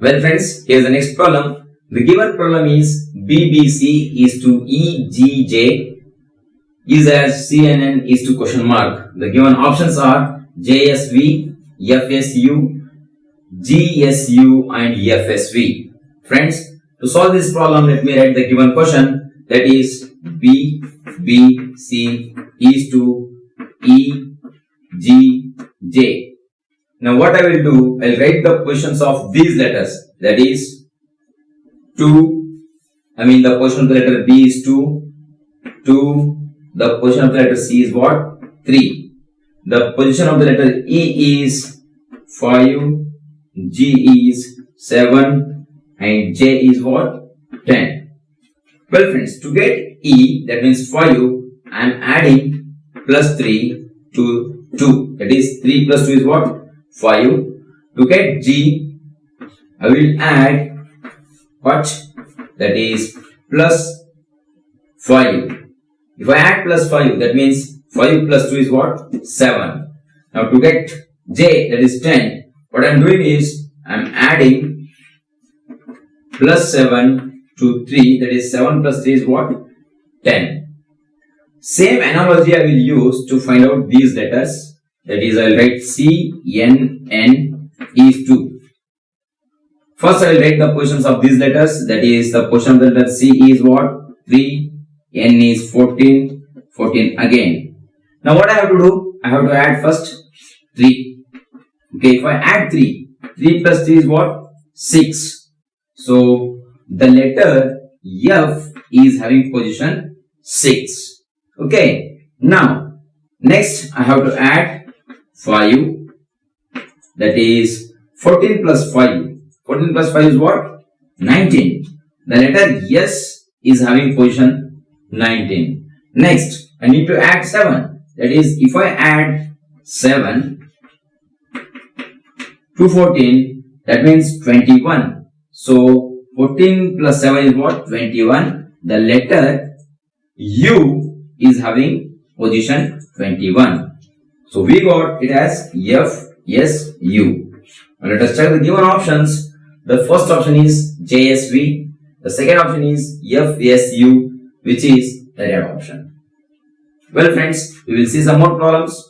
Well friends, here's the next problem. The given problem is BBC is to EGJ is as CNN is to question mark. The given options are JSV, FSU, GSU and FSV. Friends, to solve this problem, let me write the given question, that is BBC is to EGJ. Now what I will do, I will write the positions of these letters, that is 2, the position of the letter B is 2, the position of the letter C is what? 3. The position of the letter E is 5, G is 7 and J is what? 10. Well friends, to get E, that means 5, I am adding plus 3 to 2, that is 3 plus 2 is what? 5. To get G, I will add what? That is plus 5. If I add plus 5, that means 5 plus 2 is what? 7. Now to get J, that is 10, what I am doing is I am adding plus 7 to 3, that is 7 plus 3 is what? 10. Same analogy I will use to find out these letters, that is I will write CNN is 2. First I will write the positions of these letters, that is the position of the letter C is what? 3, N is 14, 14 again. Now what I have to do? I have to add first 3. Okay, if I add 3, 3 plus 3 is what? 6. So the letter F is having position 6. Okay, now next I have to add 5, that is 14 plus 5. 14 plus 5 is what? 19. The letter S is having position 19. Next, I need to add 7. That is, if I add 7 to 14, that means 21. So, 14 plus 7 is what? 21. The letter U is having position 21. So, we got it as FSU. Now, let us check the given options. The first option is JSV. The second option is FSU, which is the right option. Well friends, we will see some more problems.